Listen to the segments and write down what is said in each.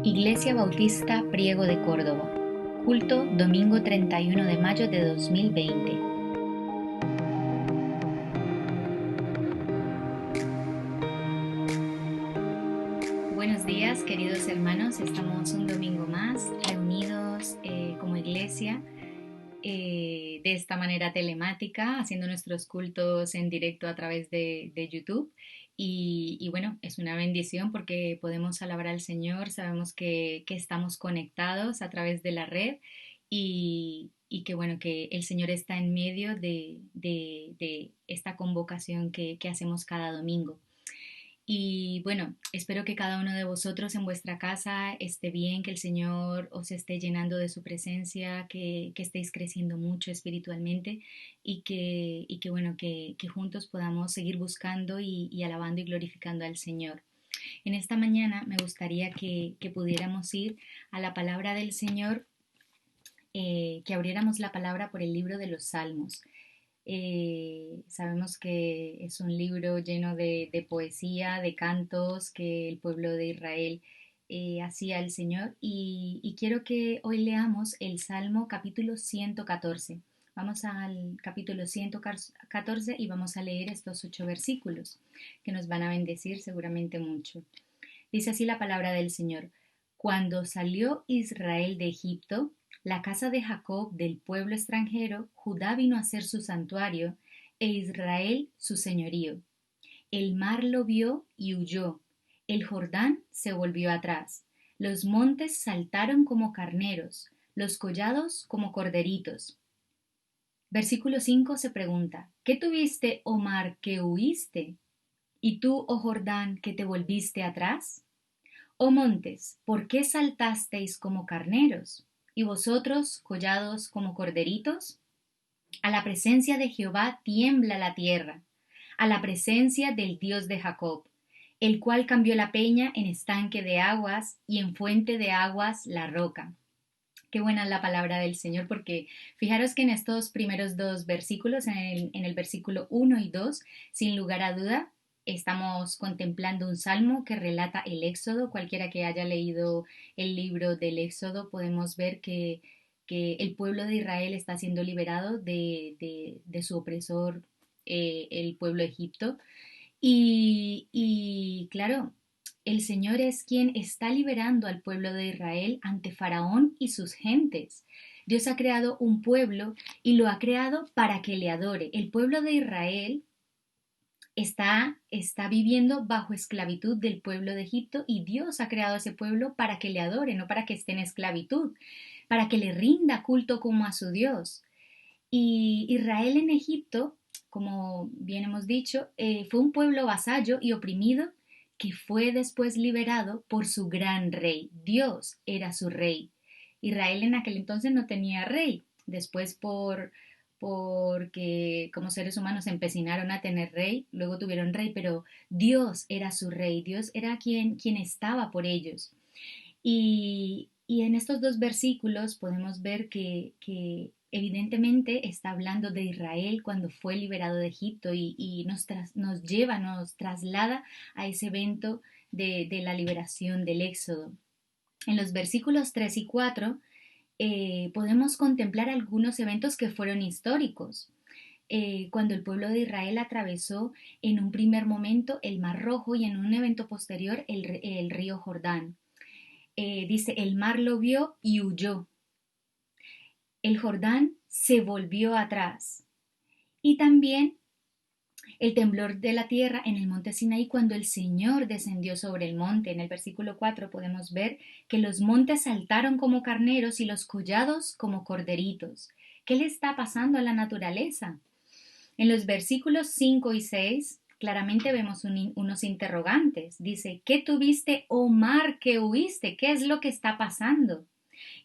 Iglesia Bautista Priego de Córdoba. Culto domingo 31 de mayo de 2020. Buenos días, queridos hermanos. Estamos un domingo más reunidos como iglesia de esta manera telemática, haciendo nuestros cultos en directo a través de YouTube. Y bueno, es una bendición porque podemos alabar al Señor, sabemos que estamos conectados a través de la red y que bueno, que el Señor está en medio de esta convocación que hacemos cada domingo. Y bueno, espero que cada uno de vosotros en vuestra casa esté bien, que el Señor os esté llenando de su presencia, que estéis creciendo mucho espiritualmente y que bueno, que juntos podamos seguir buscando y alabando y glorificando al Señor. En esta mañana me gustaría que pudiéramos ir a la palabra del Señor, que abriéramos la palabra por el libro de los Salmos. Sabemos que es un libro lleno de poesía, de cantos que el pueblo de Israel hacía al Señor y quiero que hoy leamos el Salmo capítulo 114. Vamos al capítulo 114 y vamos a leer estos 8 versículos que nos van a bendecir seguramente mucho. Dice así la palabra del Señor. Cuando salió Israel de Egipto, la casa de Jacob del pueblo extranjero, Judá vino a ser su santuario e Israel su señorío. El mar lo vio y huyó, el Jordán se volvió atrás, los montes saltaron como carneros, los collados como corderitos. Versículo 5 se pregunta, ¿qué tuviste, oh mar, que huiste? ¿Y tú, oh Jordán, que te volviste atrás? Oh montes, ¿por qué saltasteis como carneros? ¿Y vosotros, collados como corderitos? A la presencia de Jehová tiembla la tierra, a la presencia del Dios de Jacob, el cual cambió la peña en estanque de aguas y en fuente de aguas la roca. Qué buena es la palabra del Señor, porque fijaros que en estos primeros dos versículos, en el versículo 1 y 2, sin lugar a duda, estamos contemplando un salmo que relata el Éxodo. Cualquiera que haya leído el libro del Éxodo, podemos ver que el pueblo de Israel está siendo liberado de su opresor, el pueblo de Egipto. Y claro, el Señor es quien está liberando al pueblo de Israel ante Faraón y sus gentes. Dios ha creado un pueblo y lo ha creado para que le adore. El pueblo de Israel está viviendo bajo esclavitud del pueblo de Egipto y Dios ha creado a ese pueblo para que le adore, no para que esté en esclavitud, para que le rinda culto como a su Dios. Y Israel en Egipto, como bien hemos dicho, fue un pueblo vasallo y oprimido que fue después liberado por su gran rey. Dios era su rey. Israel en aquel entonces no tenía rey. Después porque como seres humanos se empecinaron a tener rey, luego tuvieron rey, pero Dios era su rey, Dios era quien estaba por ellos. Y en estos dos versículos podemos ver que evidentemente está hablando de Israel cuando fue liberado de Egipto y nos lleva, nos traslada a ese evento de la liberación del Éxodo. En los versículos 3 y 4 podemos contemplar algunos eventos que fueron históricos. Cuando el pueblo de Israel atravesó en un primer momento el Mar Rojo y en un evento posterior el río Jordán. Dice, el mar lo vio y huyó. El Jordán se volvió atrás. Y también el temblor de la tierra en el monte Sinaí cuando el Señor descendió sobre el monte. En el versículo 4 podemos ver que los montes saltaron como carneros y los collados como corderitos. ¿Qué le está pasando a la naturaleza? En los versículos 5 y 6 claramente vemos unos interrogantes. Dice, ¿qué tuviste, oh mar, que huiste? ¿Qué es lo que está pasando?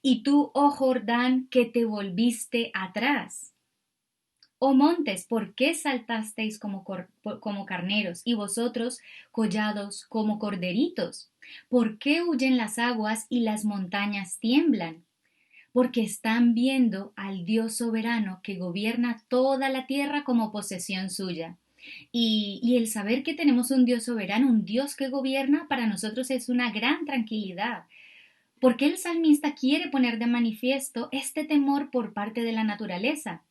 Y tú, oh Jordán, que te volviste atrás. Oh montes, ¿por qué saltasteis como carneros y vosotros collados como corderitos? ¿Por qué huyen las aguas y las montañas tiemblan? Porque están viendo al Dios soberano que gobierna toda la tierra como posesión suya. Y el saber que tenemos un Dios soberano, un Dios que gobierna, para nosotros es una gran tranquilidad, ¿Por qué el salmista quiere poner de manifiesto este temor por parte de la naturaleza?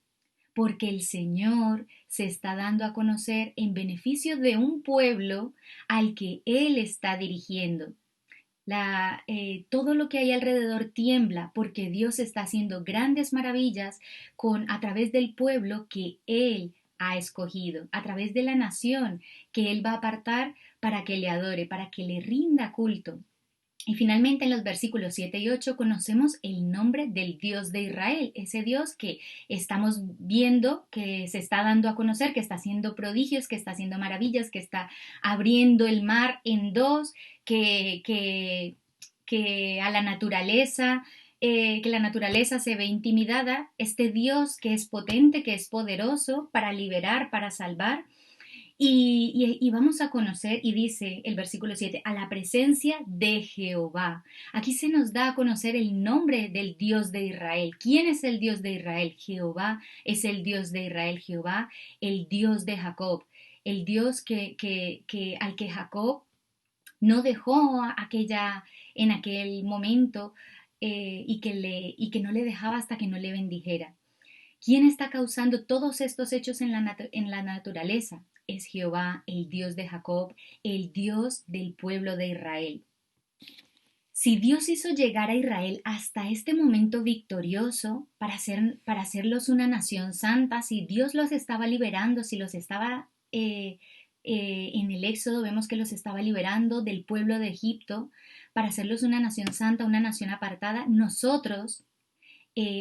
Porque el Señor se está dando a conocer en beneficio de un pueblo al que Él está dirigiendo. Todo lo que hay alrededor tiembla porque Dios está haciendo grandes maravillas a través del pueblo que Él ha escogido, a través de la nación que Él va a apartar para que le adore, para que le rinda culto. Y finalmente en los versículos 7 y 8 conocemos el nombre del Dios de Israel, ese Dios que estamos viendo que se está dando a conocer, que está haciendo prodigios, que está haciendo maravillas, que está abriendo el mar en dos, que a la naturaleza, que la naturaleza se ve intimidada, este Dios que es potente, que es poderoso para liberar, para salvar. Y vamos a conocer, y dice el versículo 7, a la presencia de Jehová. Aquí se nos da a conocer el nombre del Dios de Israel. ¿Quién es el Dios de Israel? Jehová es el Dios de Israel, Jehová, el Dios de Jacob, el Dios al que Jacob no dejó en aquel momento y que no le dejaba hasta que no le bendijera. ¿Quién está causando todos estos hechos en la naturaleza? Es Jehová, el Dios de Jacob, el Dios del pueblo de Israel. Si Dios hizo llegar a Israel hasta este momento victorioso para hacerlos una nación santa, si Dios los estaba liberando, si los estaba en el Éxodo, vemos que los estaba liberando del pueblo de Egipto para hacerlos una nación santa, una nación apartada, nosotros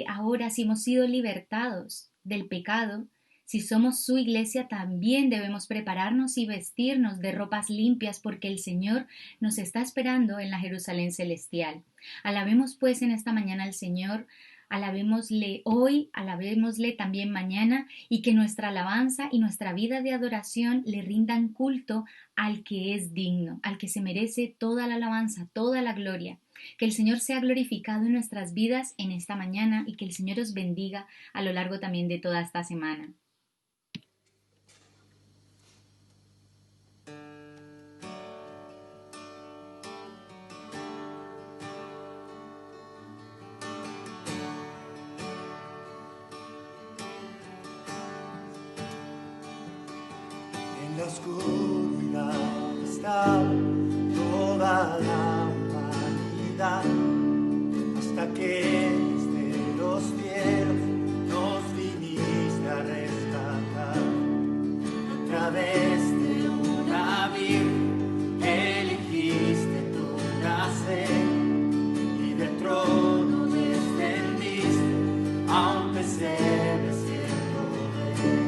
ahora si hemos sido libertados del pecado, si somos su iglesia, también debemos prepararnos y vestirnos de ropas limpias porque el Señor nos está esperando en la Jerusalén celestial. Alabemos pues en esta mañana al Señor, alabémosle hoy, alabémosle también mañana y que nuestra alabanza y nuestra vida de adoración le rindan culto al que es digno, al que se merece toda la alabanza, toda la gloria. Que el Señor sea glorificado en nuestras vidas en esta mañana y que el Señor os bendiga a lo largo también de toda esta semana. En la oscuridad está toda la humanidad, hasta que desde los cielos nos viniste a rescatar. A través de una virgen elegiste tu nacer y del trono descendiste a un pesebre siendo rey.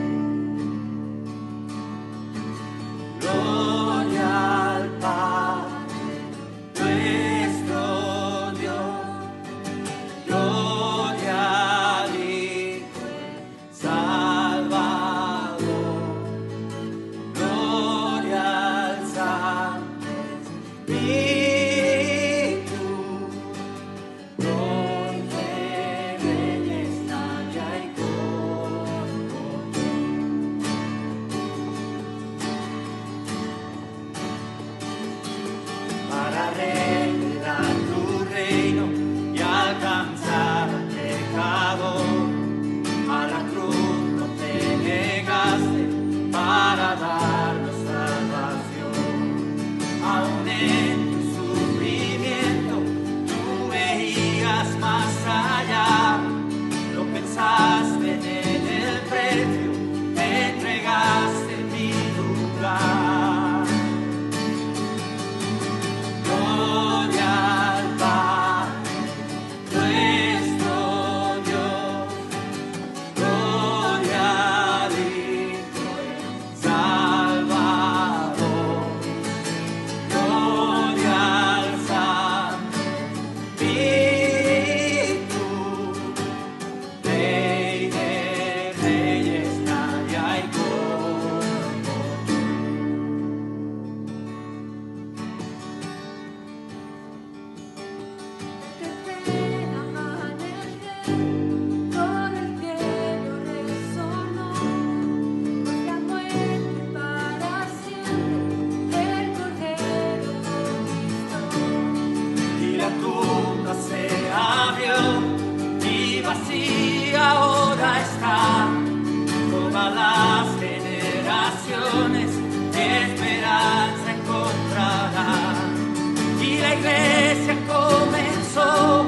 iglesia comenzó,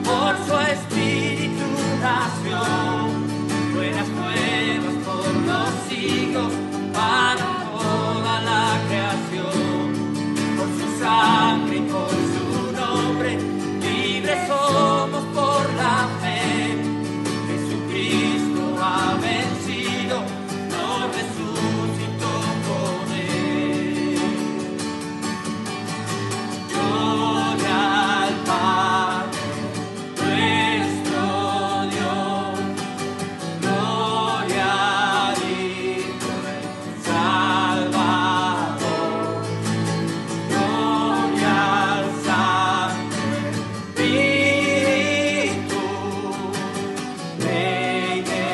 por su espíritu nació, buenas nuevas por los siglos para toda la creación, por su sangre y por su nombre, libres somos por la fe. Jesucristo ha vencido, nos resucitó con él. Gloria al Padre, nuestro Dios, gloria al Hijo, el Salvador, gloria al Santo Espíritu, Rey de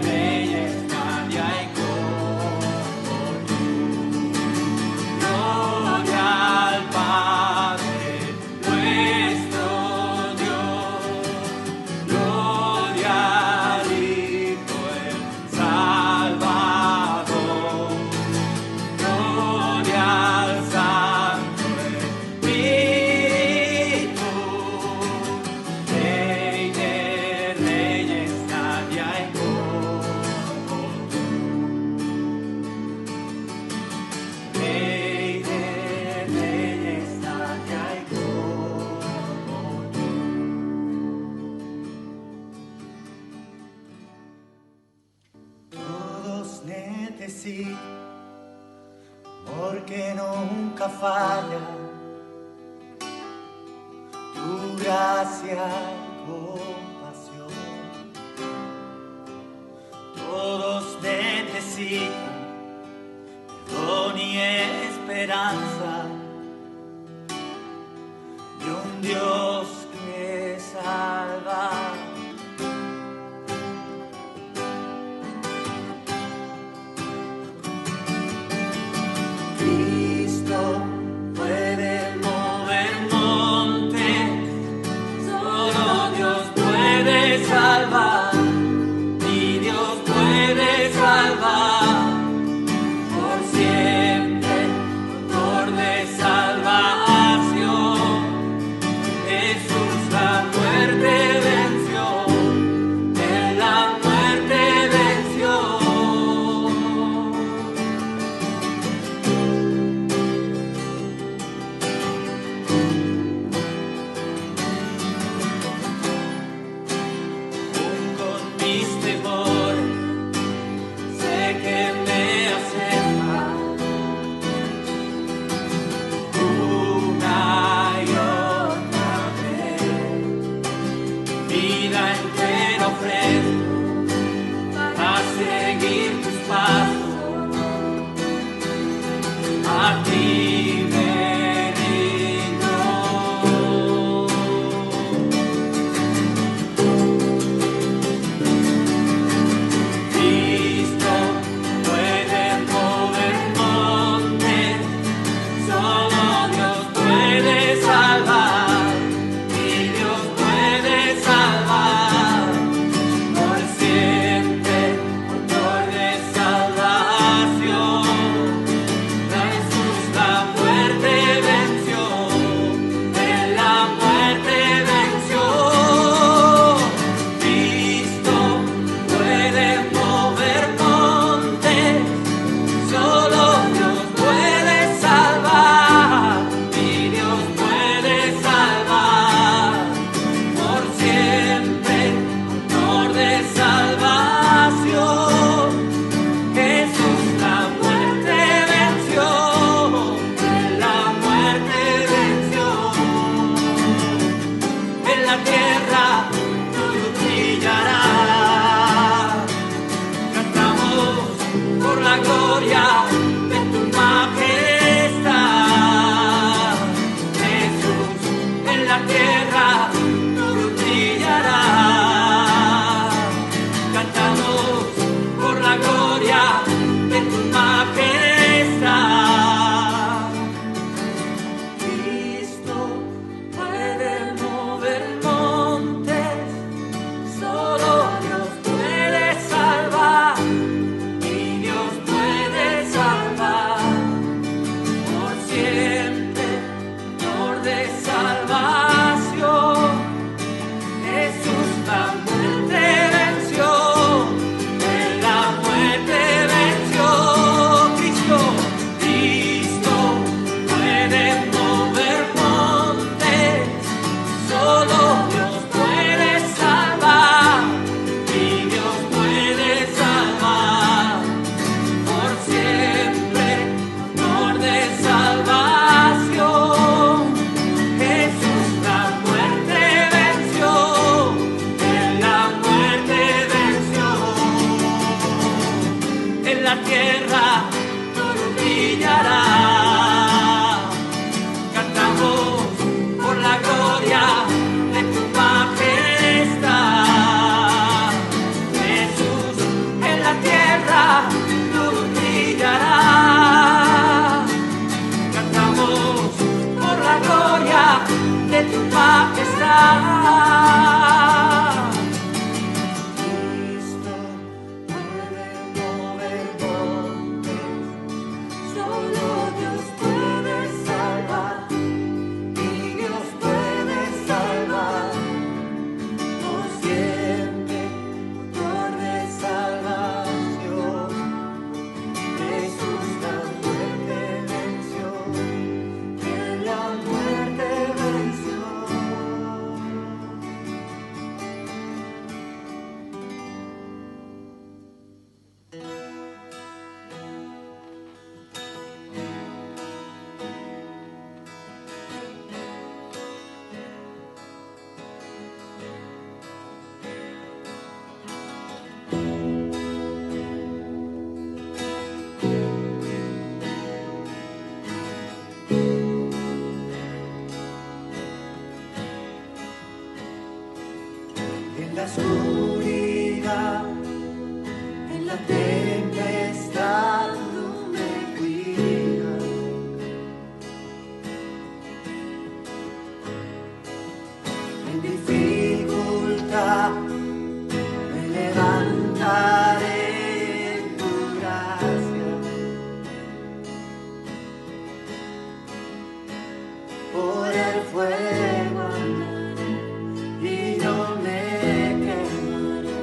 reyes, nadie hay como tú. Gloria al Padre, nuestro Dios, gloria al Hijo, el Salvador, gloria al Santo Espíritu, Rey de reyes, nadie hay como tú. Rey de reyes, nadie hay como tú. Todos necesitan, porque nunca falla, tu gracia y compasión. Todos necesitan perdón y esperanza de un Dios que salva. Cristo puede mover montes, solo Dios puede salvar, y Dios puede salvar por siempre, autor de salvación. tu majestad. Cristo puede mover montes, solo Dios puede salvar, y Dios puede salvar por siempre, autor de salvación. Jesús la muerte venció, Él la muerte venció. En la oscuridad, en la tempestad, tú me cuidas. En dificultad me levantaré en tu gracia. Por el fuego andaré y no me quemaré.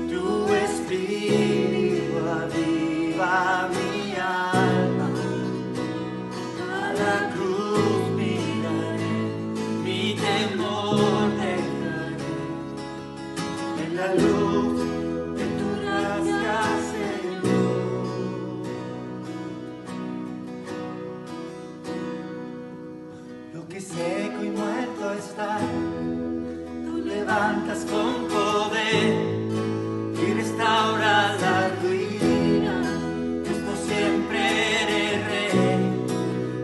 Tu espíritu aviva mi alma. A la cruz miraré, mi temor dejaré. En la luz de tu gracia, Señor. Lo que seco y muerto está, tú levantas con poder y restauras la ruina. Dios por siempre eres rey,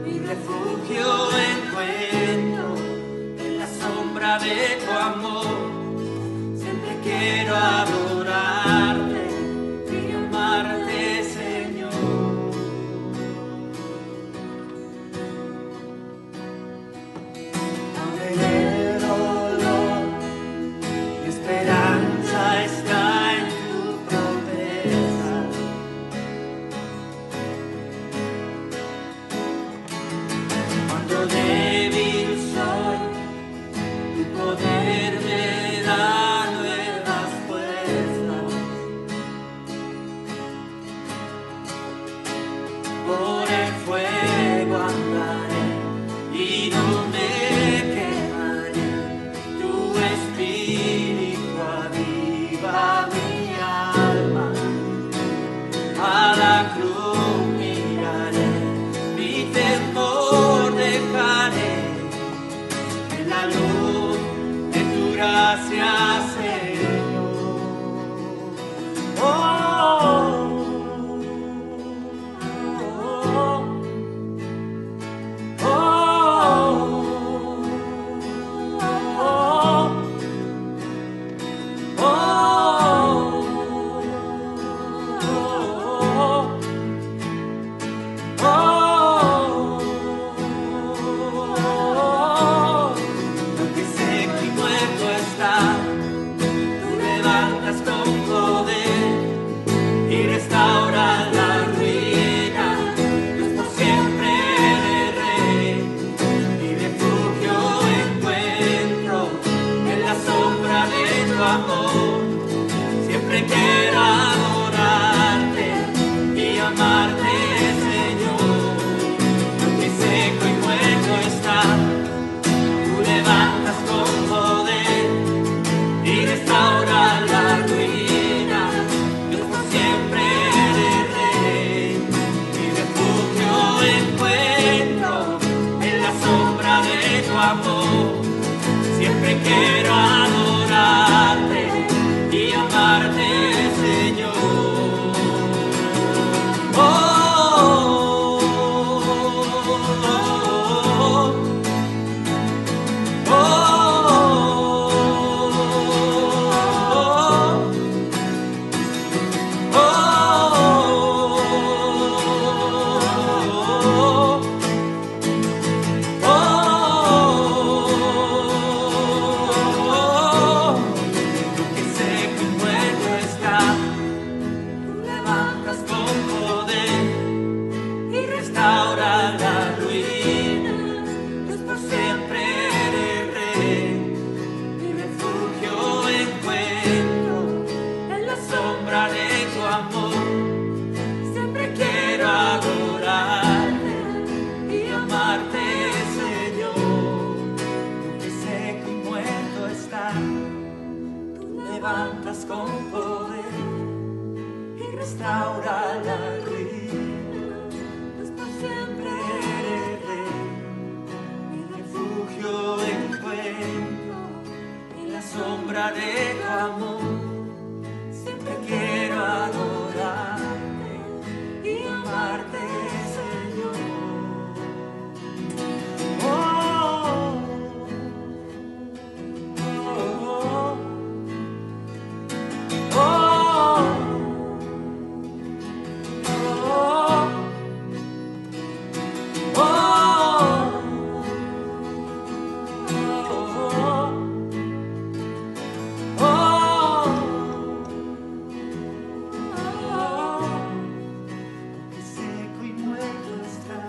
mi refugio encuentro en la sombra de tu amor. Siempre quiero adorarte y amarte, Señor. Aunque en el dolor mi esperanza está en tu promesa. Cuando débil soy, tu poder me da nuevas fuerzas. Por el fuego andaré y no me quemaré. Tu espíritu aviva mi alma. A la cruz miraré, mi temor dejaré. En la luz de tu gracia, Señor. Oh, oh, oh, lo que seco y muerto está, tú levantas con poder y restauras la ruina. Dios por siempre eres rey, mi refugio encuentro en la sombra de tu amor. Siempre quiero adorarte y amarte, Señor. Lo que seco y muerto está, tú levantas con poder y restauras la ruina. Dios por siempre eres rey, mi refugio encuentro en la sombra de tu amor. Siempre quiero adorarte y amarte, Señor. Oh, oh, oh, oh, oh, oh, oh. mi refugio encuentro en la sombra de tu amor. Siempre quiero adorarte y amarte, Señor. Porque seco y muerto está, tú levantas con poder y restaura la ruina. Pues por siempre eres Rey, mi refugio encuentro en la sombra de tu amor. Siempre quiero adorarte y amarte, Señor. Oh, oh, oh, oh, oh, seco y muerto está,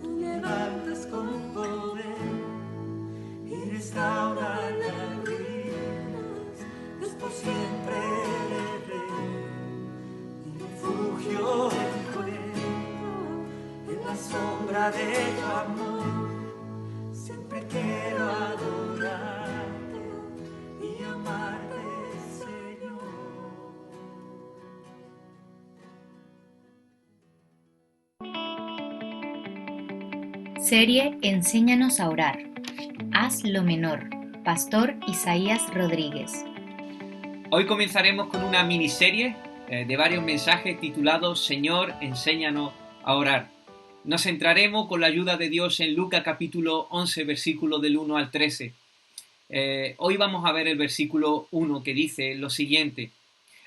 tú levantas con poder y restaura las ruinas. Dios por siempre eres Rey, mi refugio encuentro en la sombra de tu amor. Siempre quiero adorarte y amarte, Señor. Serie Enséñanos a orar. Haz lo menor. Pastor Isaías Rodríguez. Hoy comenzaremos con una miniserie de varios mensajes titulados Señor, enséñanos a orar. Nos centraremos con la ayuda de Dios en Lucas capítulo 11, versículo del 1 al 13. Hoy vamos a ver el versículo 1 que dice lo siguiente.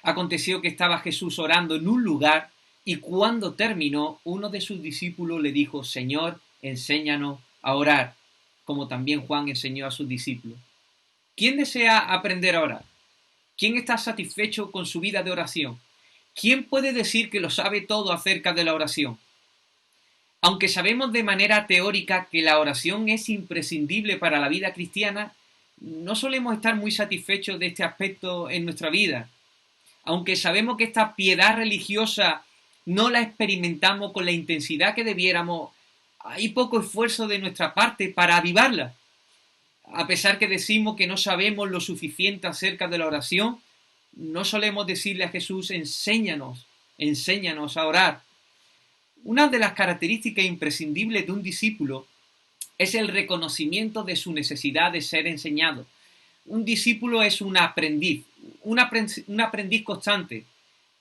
Aconteció que estaba Jesús orando en un lugar y cuando terminó, uno de sus discípulos le dijo, Señor, enséñanos a orar, como también Juan enseñó a sus discípulos. ¿Quién desea aprender a orar? ¿Quién está satisfecho con su vida de oración? ¿Quién puede decir que lo sabe todo acerca de la oración? Aunque sabemos de manera teórica que la oración es imprescindible para la vida cristiana, no solemos estar muy satisfechos de este aspecto en nuestra vida. Aunque sabemos que esta piedad religiosa no la experimentamos con la intensidad que debiéramos, hay poco esfuerzo de nuestra parte para avivarla. A pesar que decimos que no sabemos lo suficiente acerca de la oración, no solemos decirle a Jesús, enséñanos a orar. Una de las características imprescindibles de un discípulo es el reconocimiento de su necesidad de ser enseñado. Un discípulo es un aprendiz constante.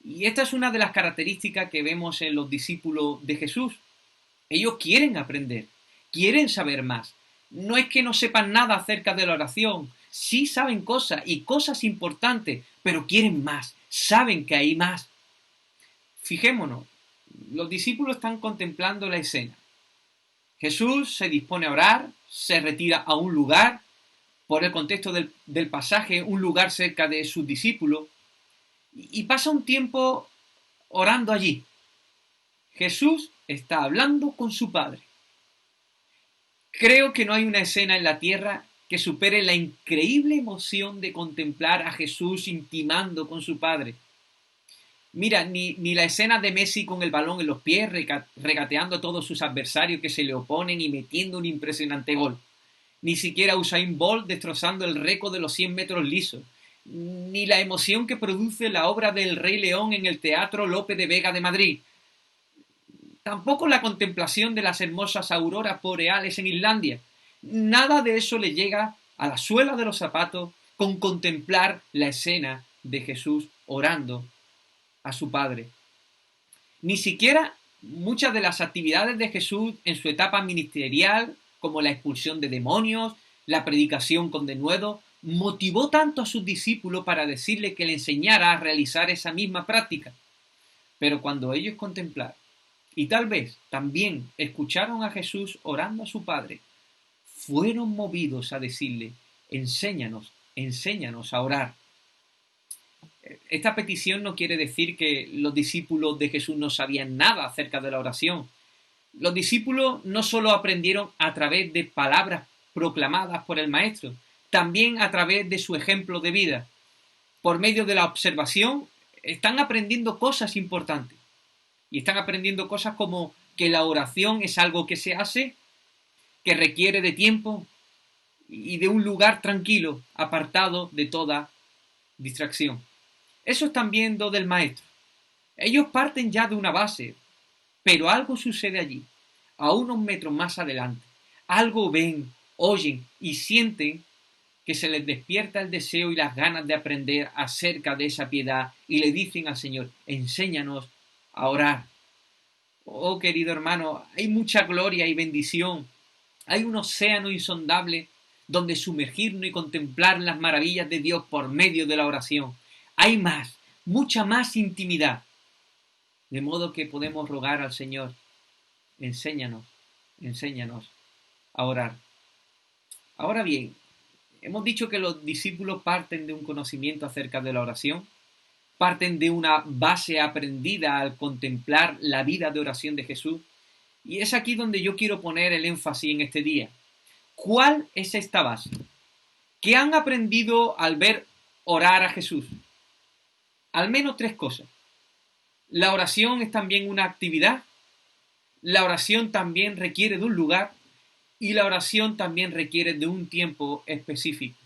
Y esta es una de las características que vemos en los discípulos de Jesús. Ellos quieren aprender, quieren saber más. No es que no sepan nada acerca de la oración, sí saben cosas y cosas importantes, pero quieren más, saben que hay más. Fijémonos, los discípulos están contemplando la escena. Jesús se dispone a orar, se retira a un lugar, por el contexto del pasaje, un lugar cerca de sus discípulos, y pasa un tiempo orando allí. Jesús está hablando con su Padre. Creo que no hay una escena en la tierra que supere la increíble emoción de contemplar a Jesús intimando con su Padre. Mira, ni la escena de Messi con el balón en los pies, regateando a todos sus adversarios que se le oponen y metiendo un impresionante gol. Ni siquiera Usain Bolt destrozando el récord de los 100 metros lisos. Ni la emoción que produce la obra del Rey León en el Teatro Lope de Vega de Madrid. Tampoco la contemplación de las hermosas auroras boreales en Islandia. Nada de eso le llega a la suela de los zapatos con contemplar la escena de Jesús orando a su Padre. Ni siquiera muchas de las actividades de Jesús en su etapa ministerial, como la expulsión de demonios, la predicación con denuedo, motivó tanto a sus discípulos para decirle que le enseñara a realizar esa misma práctica. Pero cuando ellos contemplaron y tal vez también escucharon a Jesús orando a su Padre, fueron movidos a decirle, enséñanos a orar. Esta petición no quiere decir que los discípulos de Jesús no sabían nada acerca de la oración. Los discípulos no solo aprendieron a través de palabras proclamadas por el Maestro, también a través de su ejemplo de vida. Por medio de la observación, están aprendiendo cosas importantes. Y están aprendiendo cosas como que la oración es algo que se hace, que requiere de tiempo y de un lugar tranquilo, apartado de toda distracción. Eso están viendo del Maestro. Ellos parten ya de una base, pero algo sucede allí, a unos metros más adelante. Algo ven, oyen y sienten que se les despierta el deseo y las ganas de aprender acerca de esa piedad y le dicen al Señor, enséñanos a orar. Oh, querido hermano, hay mucha gloria y bendición. Hay un océano insondable donde sumergirnos y contemplar las maravillas de Dios por medio de la oración. Hay más, mucha más intimidad. De modo que podemos rogar al Señor, enséñanos a orar. Ahora bien, hemos dicho que los discípulos parten de un conocimiento acerca de la oración, parten de una base aprendida al contemplar la vida de oración de Jesús, y es aquí donde yo quiero poner el énfasis en este día. ¿Cuál es esta base? ¿Qué han aprendido al ver orar a Jesús? Al menos tres cosas. La oración es también una actividad, la oración también requiere de un lugar y la oración también requiere de un tiempo específico.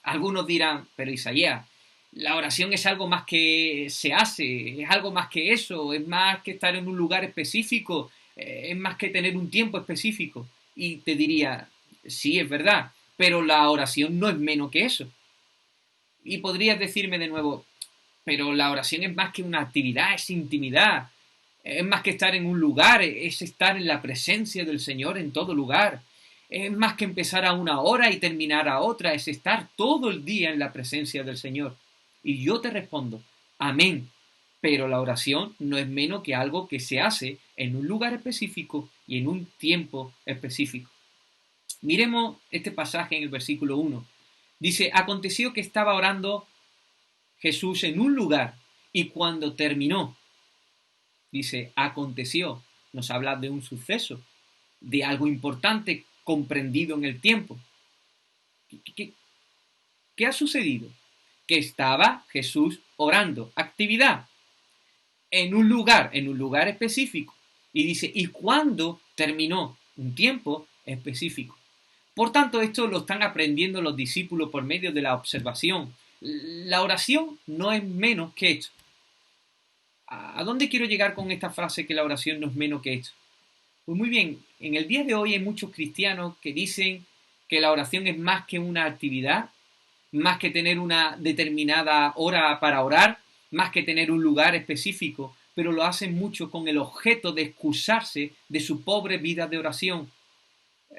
Algunos dirán, pero Isaías, la oración es algo más que se hace, es algo más que eso, es más que estar en un lugar específico, es más que tener un tiempo específico. Y te diría, sí, es verdad, pero la oración no es menos que eso. Y podrías decirme de nuevo, pero la oración es más que una actividad, es intimidad, es más que estar en un lugar, es estar en la presencia del Señor en todo lugar. Es más que empezar a una hora y terminar a otra, es estar todo el día en la presencia del Señor. Y yo te respondo, amén. Pero la oración no es menos que algo que se hace en un lugar específico y en un tiempo específico. Miremos este pasaje en el versículo 1. Dice, aconteció que estaba orando Jesús en un lugar y cuando terminó, dice, aconteció, nos habla de un suceso, de algo importante comprendido en el tiempo. ¿Qué ha sucedido? Que estaba Jesús orando, actividad, en un lugar específico. Y dice, y cuando terminó, un tiempo específico. Por tanto, esto lo están aprendiendo los discípulos por medio de la observación. La oración no es menos que esto. ¿A dónde quiero llegar con esta frase que la oración no es menos que esto? Pues muy bien, en el día de hoy hay muchos cristianos que dicen que la oración es más que una actividad, más que tener una determinada hora para orar, más que tener un lugar específico, pero lo hacen mucho con el objeto de excusarse de su pobre vida de oración.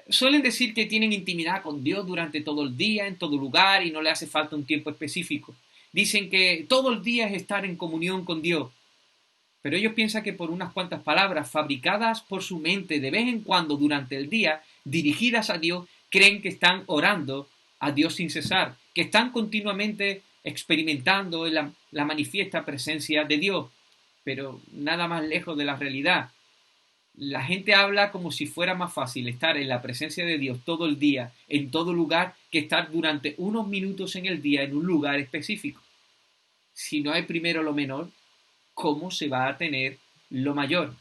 Suelen decir que tienen intimidad con Dios durante todo el día, en todo lugar, y no le hace falta un tiempo específico. Dicen que todo el día es estar en comunión con Dios. Pero ellos piensan que por unas cuantas palabras fabricadas por su mente de vez en cuando durante el día, dirigidas a Dios, creen que están orando a Dios sin cesar, que están continuamente experimentando la manifiesta presencia de Dios, pero nada más lejos de la realidad. La gente habla como si fuera más fácil estar en la presencia de Dios todo el día, en todo lugar, que estar durante unos minutos en el día en un lugar específico. Si no hay primero lo menor, ¿cómo se va a tener lo mayor?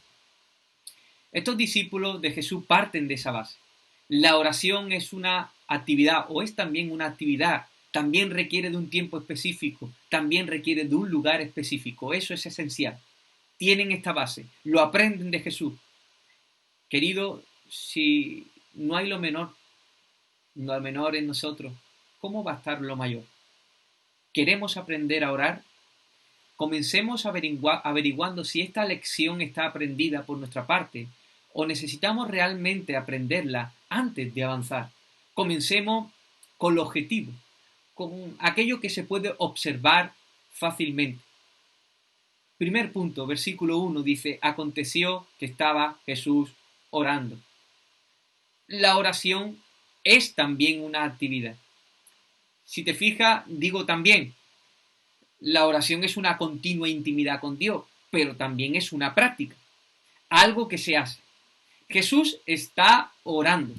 Estos discípulos de Jesús parten de esa base. La oración es una actividad o es también una actividad, también requiere de un tiempo específico, también requiere de un lugar específico. Eso es esencial. Tienen esta base, lo aprenden de Jesús. Querido, si no hay lo menor en nosotros, ¿cómo va a estar lo mayor? ¿Queremos aprender a orar? Comencemos averiguando si esta lección está aprendida por nuestra parte o necesitamos realmente aprenderla antes de avanzar. Comencemos con lo objetivo, con aquello que se puede observar fácilmente. Primer punto, versículo 1 dice, aconteció que estaba Jesús orando. La oración es también una actividad. Si te fijas, digo también, la oración es una continua intimidad con Dios, pero también es una práctica, algo que se hace. Jesús está orando.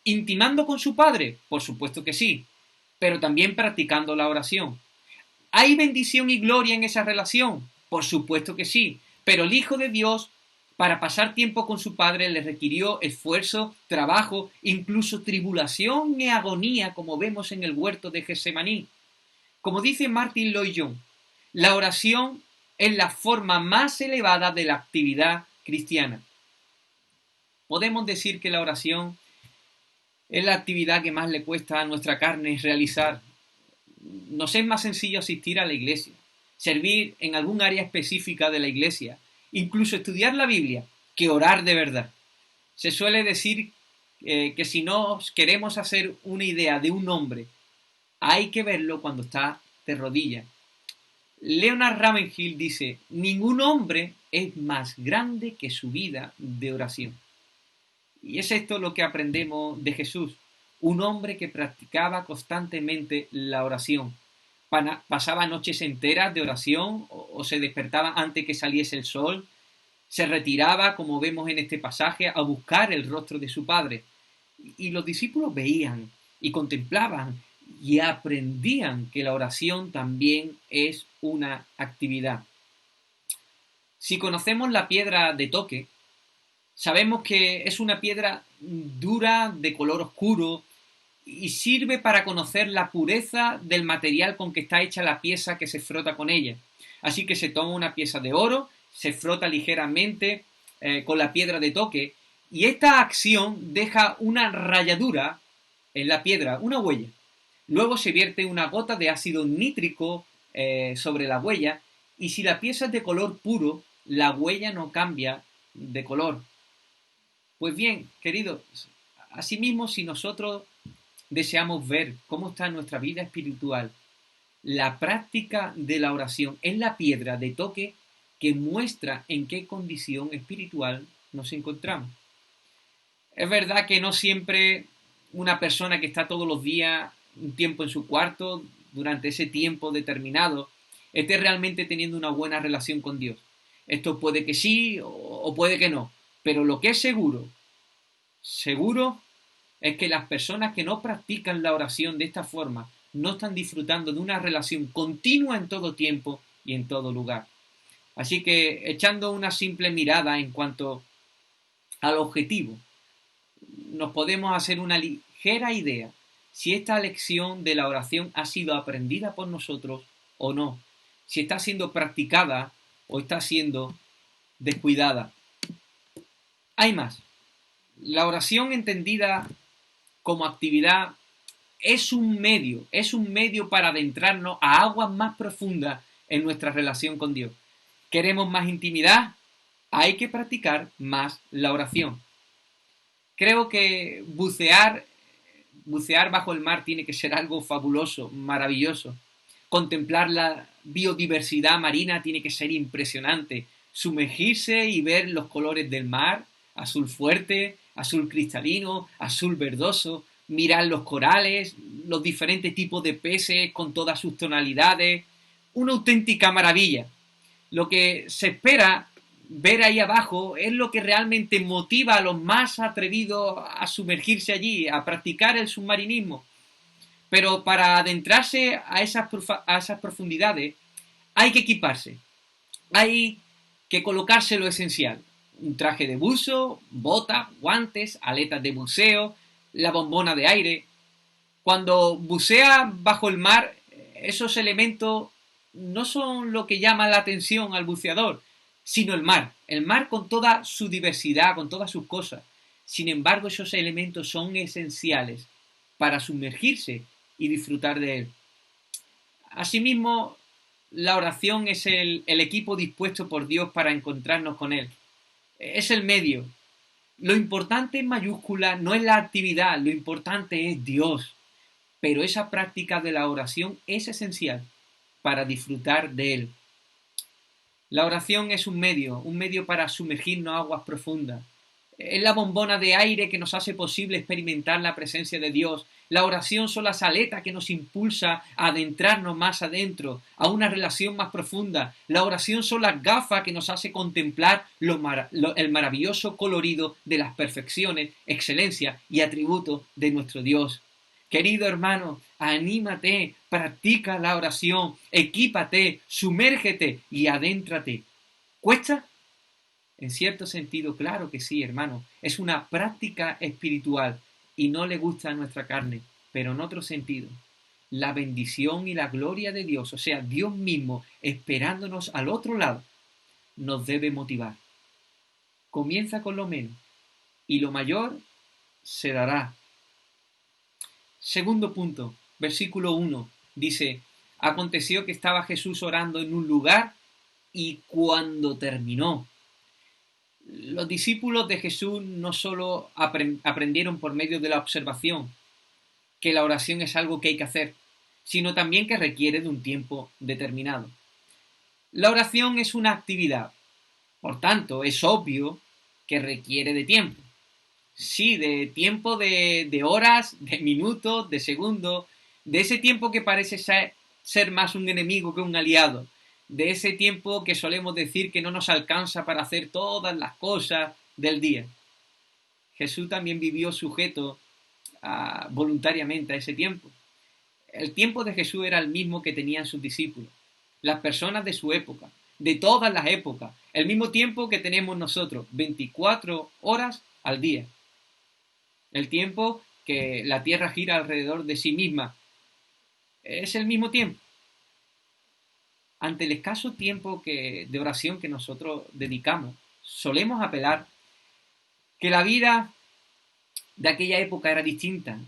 ¿Intimando con su Padre? Por supuesto que sí, pero también practicando la oración. ¿Hay bendición y gloria en esa relación? Por supuesto que sí, pero el Hijo de Dios, para pasar tiempo con su Padre, le requirió esfuerzo, trabajo, incluso tribulación y agonía, como vemos en el huerto de Getsemaní. Como dice Martin Lloyd-Jones, la oración es la forma más elevada de la actividad cristiana. Podemos decir que la oración es la actividad que más le cuesta a nuestra carne realizar. Nos es más sencillo asistir a la iglesia, servir en algún área específica de la iglesia, incluso estudiar la Biblia, que orar de verdad. Se suele decir que si no queremos hacer una idea de un hombre, hay que verlo cuando está de rodillas. Leonard Ravenhill dice: ningún hombre es más grande que su vida de oración. Y es esto lo que aprendemos de Jesús, un hombre que practicaba constantemente la oración. Pasaba noches enteras de oración o se despertaba antes que saliese el sol, se retiraba, como vemos en este pasaje, a buscar el rostro de su Padre. Y los discípulos veían y contemplaban y aprendían que la oración también es una actividad. Si conocemos la piedra de toque, sabemos que es una piedra dura, de color oscuro, y sirve para conocer la pureza del material con que está hecha la pieza que se frota con ella. Así que se toma una pieza de oro, se frota ligeramente con la piedra de toque, y esta acción deja una rayadura en la piedra, una huella. Luego se vierte una gota de ácido nítrico sobre la huella, y si la pieza es de color puro, la huella no cambia de color. Pues bien, queridos, asimismo, si nosotros deseamos ver cómo está nuestra vida espiritual, la práctica de la oración es la piedra de toque que muestra en qué condición espiritual nos encontramos. Es verdad que no siempre una persona que está todos los días un tiempo en su cuarto, durante ese tiempo determinado, esté realmente teniendo una buena relación con Dios. Esto puede que sí o puede que no, pero lo que es seguro es que las personas que no practican la oración de esta forma no están disfrutando de una relación continua en todo tiempo y en todo lugar. Así que, echando una simple mirada en cuanto al objetivo, nos podemos hacer una ligera idea si esta lección de la oración ha sido aprendida por nosotros o no, si está siendo practicada o está siendo descuidada. Hay más. La oración entendida como actividad es un medio para adentrarnos a aguas más profundas en nuestra relación con Dios. ¿Queremos más intimidad? Hay que practicar más la oración. Creo que bucear bajo el mar tiene que ser algo fabuloso, maravilloso. Contemplar la biodiversidad marina tiene que ser impresionante. Sumergirse y ver los colores del mar, azul fuerte, azul cristalino, azul verdoso, mirar los corales, los diferentes tipos de peces con todas sus tonalidades. Una auténtica maravilla. Lo que se espera ver ahí abajo es lo que realmente motiva a los más atrevidos a sumergirse allí, a practicar el submarinismo. Pero para adentrarse a esas profundidades hay que equiparse, hay que colocarse lo esencial. Un traje de buzo, botas, guantes, aletas de buceo, la bombona de aire. Cuando bucea bajo el mar, esos elementos no son lo que llama la atención al buceador, sino el mar con toda su diversidad, con todas sus cosas. Sin embargo, esos elementos son esenciales para sumergirse y disfrutar de él. Asimismo, la oración es el equipo dispuesto por Dios para encontrarnos con Él. Es el medio. Lo importante en mayúscula no es la actividad, lo importante es Dios. Pero esa práctica de la oración es esencial para disfrutar de Él. La oración es un medio para sumergirnos a aguas profundas. Es la bombona de aire que nos hace posible experimentar la presencia de Dios La oración son las aletas que nos impulsa a adentrarnos más adentro, a una relación más profunda. La oración son las gafas que nos hace contemplar el maravilloso colorido de las perfecciones, excelencia y atributos de nuestro Dios. Querido hermano, anímate, practica la oración, equípate, sumérgete y adéntrate. ¿Cuesta? En cierto sentido, claro que sí, hermano. Es una práctica espiritual y no le gusta a nuestra carne, pero en otro sentido. La bendición y la gloria de Dios, o sea, Dios mismo esperándonos al otro lado, nos debe motivar. Comienza con lo menos y lo mayor se dará. Segundo punto, versículo 1, dice, aconteció que estaba Jesús orando en un lugar y cuando terminó. Los discípulos de Jesús no solo aprendieron por medio de la observación que la oración es algo que hay que hacer, sino también que requiere de un tiempo determinado. La oración es una actividad, por tanto, es obvio que requiere de tiempo. Sí, de tiempo de horas, de minutos, de segundos, de ese tiempo que parece ser más un enemigo que un aliado, de ese tiempo que solemos decir que no nos alcanza para hacer todas las cosas del día. Jesús también vivió sujeto voluntariamente a ese tiempo. El tiempo de Jesús era el mismo que tenían sus discípulos, las personas de su época, de todas las épocas, el mismo tiempo que tenemos nosotros, 24 horas al día. El tiempo que la Tierra gira alrededor de sí misma es el mismo tiempo. Ante el escaso tiempo de oración que nosotros dedicamos, solemos apelar que la vida de aquella época era distinta.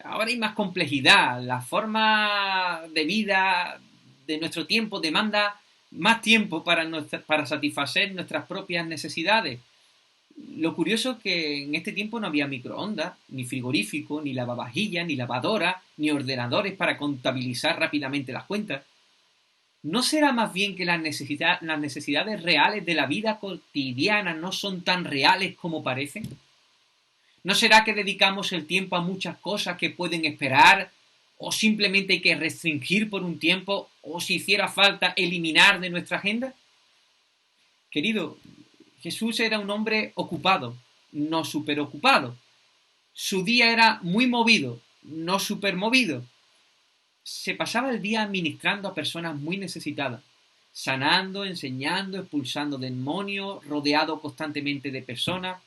Ahora hay más complejidad. La forma de vida de nuestro tiempo demanda más tiempo para satisfacer nuestras propias necesidades. Lo curioso es que en este tiempo no había microondas, ni frigorífico, ni lavavajillas, ni lavadora, ni ordenadores para contabilizar rápidamente las cuentas. ¿No será más bien que las necesidades reales de la vida cotidiana no son tan reales como parecen? ¿No será que dedicamos el tiempo a muchas cosas que pueden esperar, o simplemente hay que restringir por un tiempo, o si hiciera falta eliminar de nuestra agenda? Querido, Jesús era un hombre ocupado, no superocupado. Su día era muy movido, no supermovido. Se pasaba el día administrando a personas muy necesitadas, sanando, enseñando, expulsando demonios, rodeado constantemente de personas,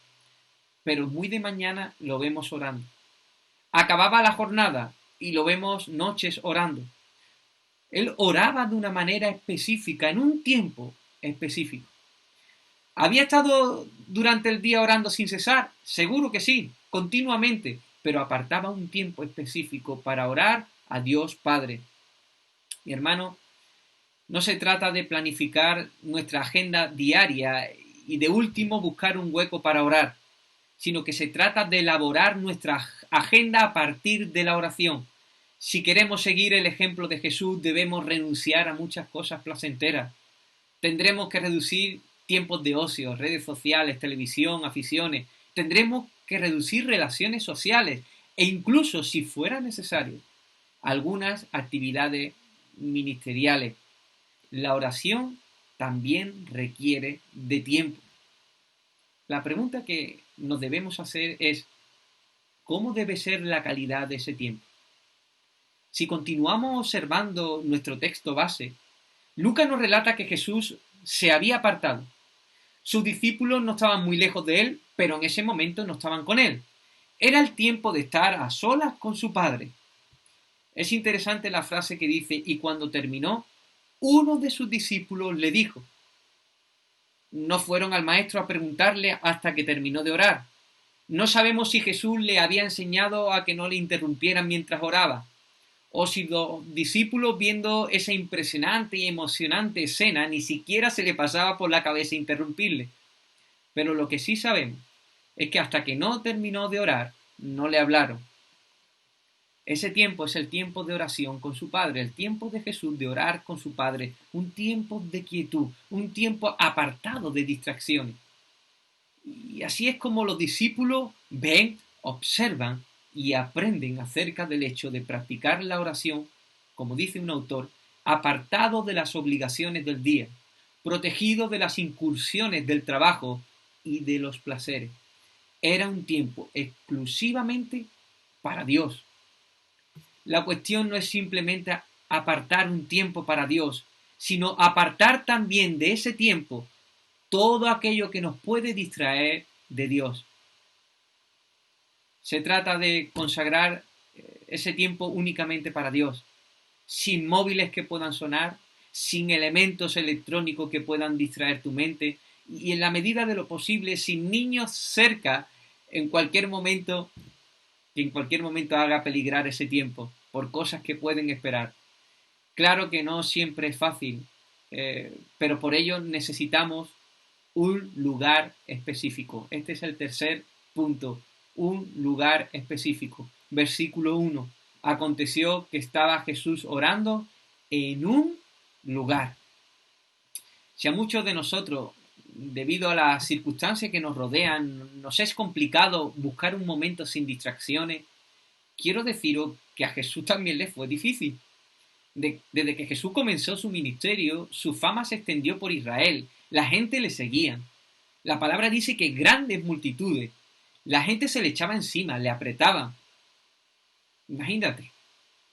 pero muy de mañana lo vemos orando. Acababa la jornada y lo vemos noches orando. Él oraba de una manera específica, en un tiempo específico. ¿Había estado durante el día orando sin cesar? Seguro que sí, continuamente, pero apartaba un tiempo específico para orar a Dios Padre. Mi hermano, no se trata de planificar nuestra agenda diaria y de último buscar un hueco para orar, sino que se trata de elaborar nuestra agenda a partir de la oración. Si queremos seguir el ejemplo de Jesús, debemos renunciar a muchas cosas placenteras. Tendremos que reducir tiempos de ocio, redes sociales, televisión, aficiones. Tendremos que reducir relaciones sociales e incluso, si fuera necesario, algunas actividades ministeriales. La oración también requiere de tiempo. La pregunta que nos debemos hacer es, ¿cómo debe ser la calidad de ese tiempo? Si continuamos observando nuestro texto base, Lucas nos relata que Jesús se había apartado. Sus discípulos no estaban muy lejos de él, pero en ese momento no estaban con él. Era el tiempo de estar a solas con su Padre. Es interesante la frase que dice, y cuando terminó, uno de sus discípulos le dijo. No fueron al maestro a preguntarle hasta que terminó de orar. No sabemos si Jesús le había enseñado a que no le interrumpieran mientras oraba, o si los discípulos, viendo esa impresionante y emocionante escena, ni siquiera se le pasaba por la cabeza interrumpirle. Pero lo que sí sabemos es que hasta que no terminó de orar, no le hablaron. Ese tiempo es el tiempo de oración con su Padre, el tiempo de Jesús de orar con su Padre, un tiempo de quietud, un tiempo apartado de distracciones. Y así es como los discípulos ven, observan y aprenden acerca del hecho de practicar la oración, como dice un autor, apartado de las obligaciones del día, protegido de las incursiones del trabajo y de los placeres. Era un tiempo exclusivamente para Dios. La cuestión no es simplemente apartar un tiempo para Dios, sino apartar también de ese tiempo todo aquello que nos puede distraer de Dios. Se trata de consagrar ese tiempo únicamente para Dios, sin móviles que puedan sonar, sin elementos electrónicos que puedan distraer tu mente y en la medida de lo posible sin niños cerca en cualquier momento que en cualquier momento haga peligrar ese tiempo por cosas que pueden esperar. Claro que no siempre es fácil, pero por ello necesitamos un lugar específico. Este es el tercer punto, un lugar específico. Versículo 1. Aconteció que estaba Jesús orando en un lugar. Si a muchos de nosotros, debido a las circunstancias que nos rodean, nos es complicado buscar un momento sin distracciones, quiero deciros que a Jesús también le fue difícil. Desde que Jesús comenzó su ministerio, su fama se extendió por Israel. La gente le seguía. La palabra dice que grandes multitudes. La gente se le echaba encima, le apretaba. Imagínate.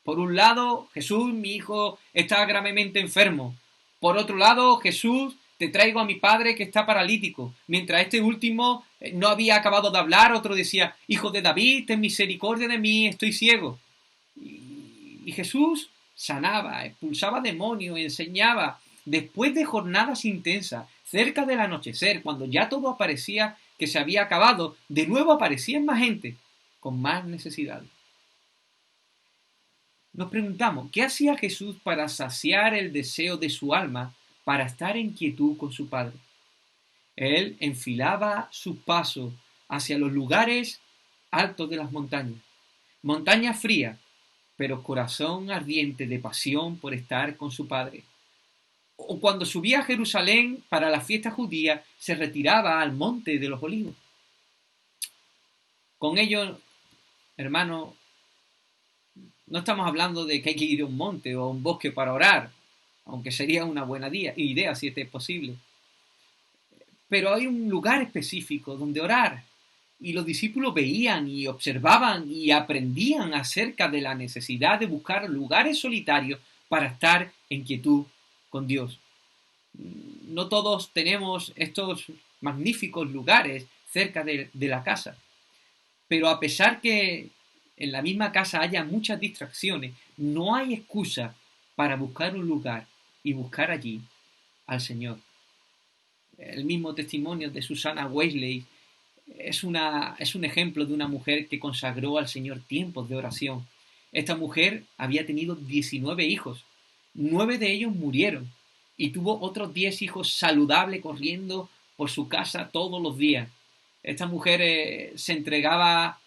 Por un lado, Jesús, mi hijo, está gravemente enfermo. Por otro lado, Jesús, te traigo a mi padre que está paralítico. Mientras este último no había acabado de hablar, otro decía, hijo de David, ten misericordia de mí, estoy ciego. Y Jesús sanaba, expulsaba demonios, enseñaba. Después de jornadas intensas, cerca del anochecer, cuando ya todo parecía que se había acabado, de nuevo aparecía más gente, con más necesidades. Nos preguntamos, ¿qué hacía Jesús para saciar el deseo de su alma para estar en quietud con su Padre? Él enfilaba sus pasos hacia los lugares altos de las montañas. Montañas frías, pero corazón ardiente de pasión por estar con su Padre. O cuando subía a Jerusalén para la fiesta judía, se retiraba al monte de los olivos. Con ello, hermano, no estamos hablando de que hay que ir a un monte o a un bosque para orar, aunque sería una buena idea si este es posible. Pero hay un lugar específico donde orar. Y los discípulos veían y observaban y aprendían acerca de la necesidad de buscar lugares solitarios para estar en quietud con Dios. No todos tenemos estos magníficos lugares cerca de la casa. Pero a pesar que en la misma casa haya muchas distracciones, no hay excusa para buscar un lugar y buscar allí al Señor. El mismo testimonio de Susana Wesley es un ejemplo de una mujer que consagró al Señor tiempos de oración. Esta mujer había tenido 19 hijos, 9 de ellos murieron y tuvo otros 10 hijos saludables corriendo por su casa todos los días. Esta mujer se entregaba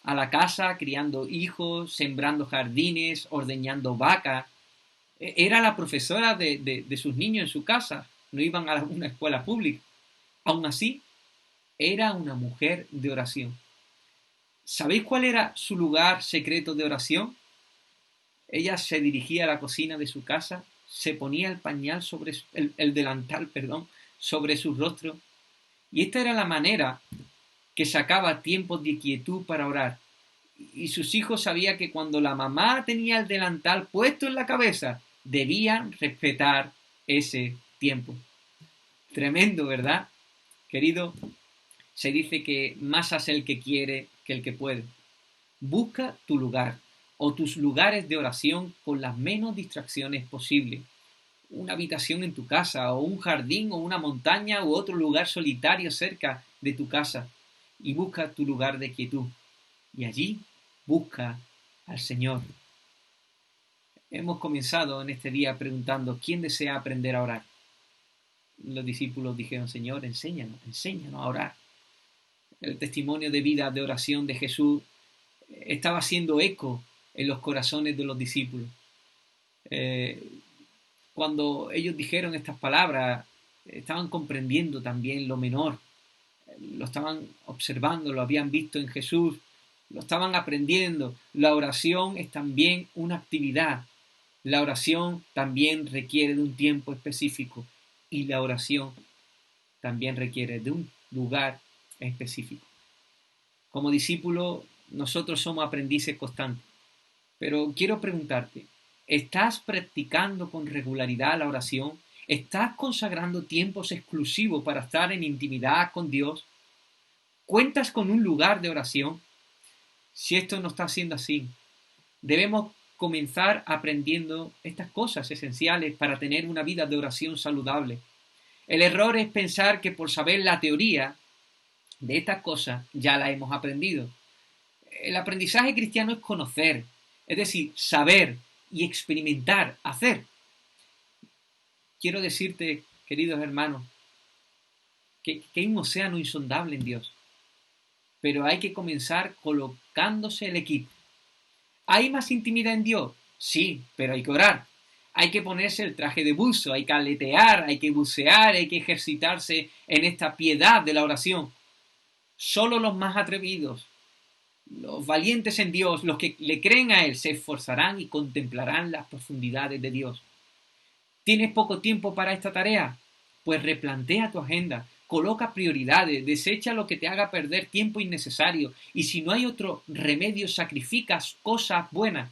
a la casa, criando hijos, sembrando jardines, ordeñando vacas. Era la profesora de sus niños en su casa, no iban a una escuela pública. Aún así, era una mujer de oración. ¿Sabéis cuál era su lugar secreto de oración? Ella se dirigía a la cocina de su casa, se ponía el pañal sobre el delantal, sobre su rostro, y esta era la manera que sacaba tiempos de quietud para orar. Y sus hijos sabían que cuando la mamá tenía el delantal puesto en la cabeza, debían respetar ese tiempo. Tremendo, ¿verdad? Querido, se dice que más hace el que quiere que el que puede. Busca tu lugar o tus lugares de oración con las menos distracciones posibles. Una habitación en tu casa, o un jardín, o una montaña, u otro lugar solitario cerca de tu casa. Y busca tu lugar de quietud. Y allí busca al Señor. Hemos comenzado en este día preguntando, ¿quién desea aprender a orar? Los discípulos dijeron, Señor, enséñanos a orar. El testimonio de vida, de oración de Jesús estaba haciendo eco en los corazones de los discípulos. Cuando ellos dijeron estas palabras, estaban comprendiendo también lo menor, lo estaban observando, lo habían visto en Jesús, lo estaban aprendiendo. La oración es también una actividad. La oración también requiere de un tiempo específico y la oración también requiere de un lugar específico. Como discípulo, nosotros somos aprendices constantes. Pero quiero preguntarte, ¿estás practicando con regularidad la oración? ¿Estás consagrando tiempos exclusivos para estar en intimidad con Dios? ¿Cuentas con un lugar de oración? Si esto no está siendo así, debemos comenzar aprendiendo estas cosas esenciales para tener una vida de oración saludable. El error es pensar que por saber la teoría de estas cosas ya la hemos aprendido. El aprendizaje cristiano es conocer, es decir, saber y experimentar, hacer. Quiero decirte, queridos hermanos, que hay un océano insondable en Dios, pero hay que comenzar colocándose el equipo. ¿Hay más intimidad en Dios? Sí, pero hay que orar. Hay que ponerse el traje de buzo, hay que aletear, hay que bucear, hay que ejercitarse en esta piedad de la oración. Solo los más atrevidos, los valientes en Dios, los que le creen a Él, se esforzarán y contemplarán las profundidades de Dios. ¿Tienes poco tiempo para esta tarea? Pues replantea tu agenda, coloca prioridades, desecha lo que te haga perder tiempo innecesario y si no hay otro remedio, sacrificas cosas buenas.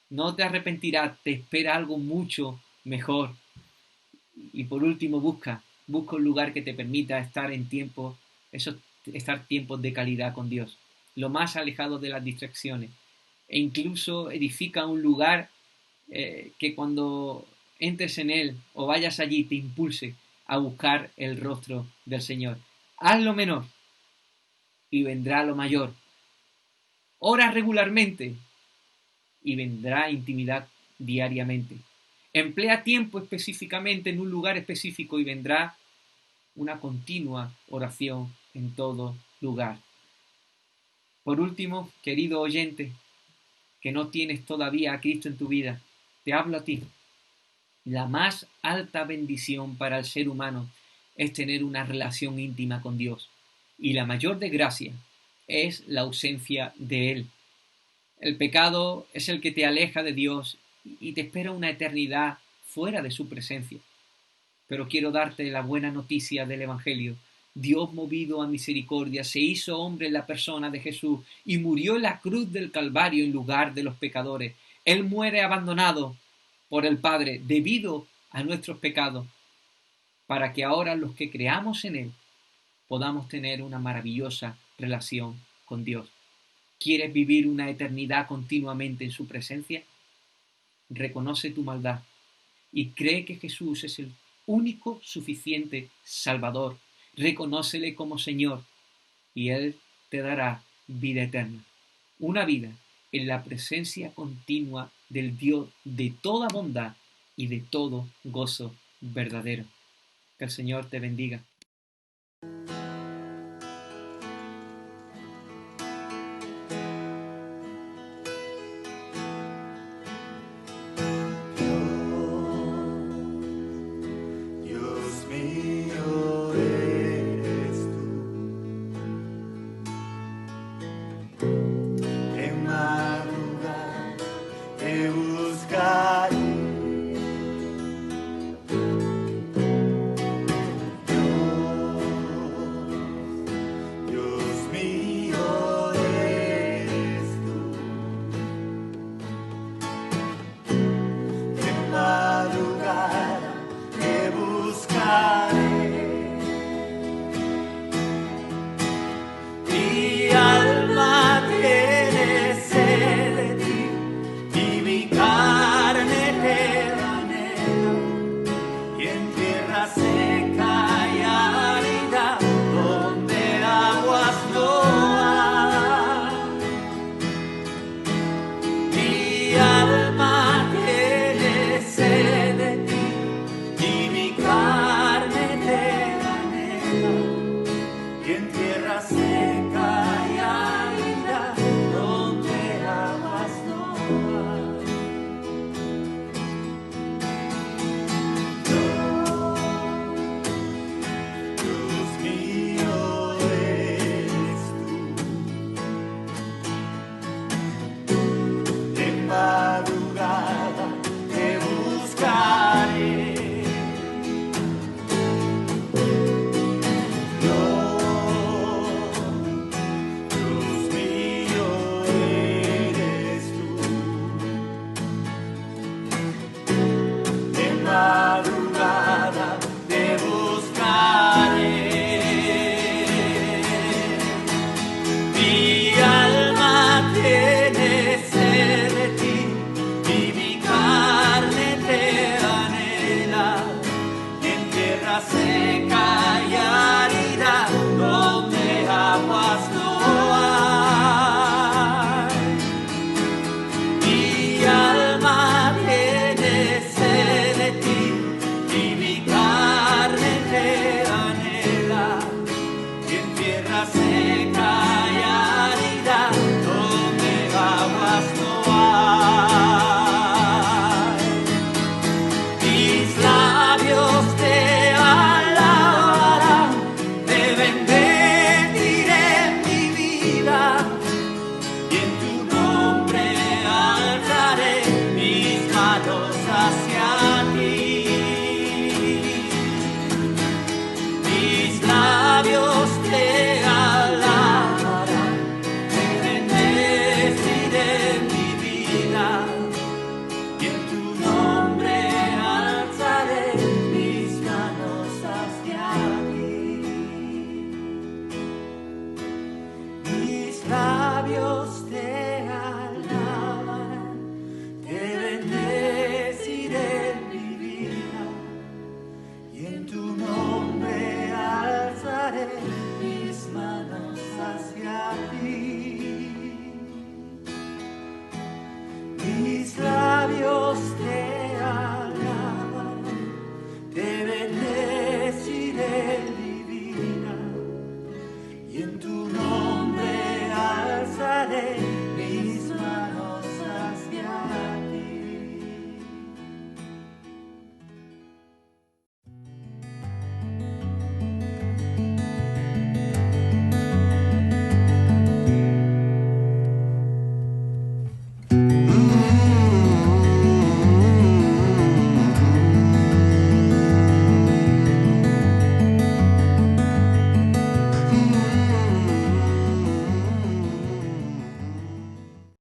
No te arrepentirás, te espera algo mucho mejor. Y por último, busca un lugar que te permita estar estar tiempos de calidad con Dios, lo más alejado de las distracciones. E incluso edifica un lugar que cuando entres en él o vayas allí te impulse a buscar el rostro del Señor. Haz lo menor y vendrá lo mayor. Ora regularmente y vendrá intimidad diariamente. Emplea tiempo específicamente en un lugar específico y vendrá una continua oración en todo lugar. Por último, querido oyente, que no tienes todavía a Cristo en tu vida, te hablo a ti. La más alta bendición para el ser humano es tener una relación íntima con Dios. Y la mayor desgracia es la ausencia de Él. El pecado es el que te aleja de Dios y te espera una eternidad fuera de su presencia. Pero quiero darte la buena noticia del Evangelio. Dios, movido a misericordia, se hizo hombre en la persona de Jesús y murió en la cruz del Calvario en lugar de los pecadores. Él muere abandonado por el Padre debido a nuestros pecados, para que ahora los que creamos en Él podamos tener una maravillosa relación con Dios. ¿Quieres vivir una eternidad continuamente en su presencia? Reconoce tu maldad y cree que Jesús es el único suficiente Salvador. Reconócele como Señor y Él te dará vida eterna. Una vida en la presencia continua del Dios de toda bondad y de todo gozo verdadero. Que el Señor te bendiga. Dios mío eres tú. En madrugada te buscaré. Dios mío eres tú. En madrugada te buscaré. Mi alma tiene sed de ti y mi carne madrugada te buscaré. Dios mío eres tú. En madrugada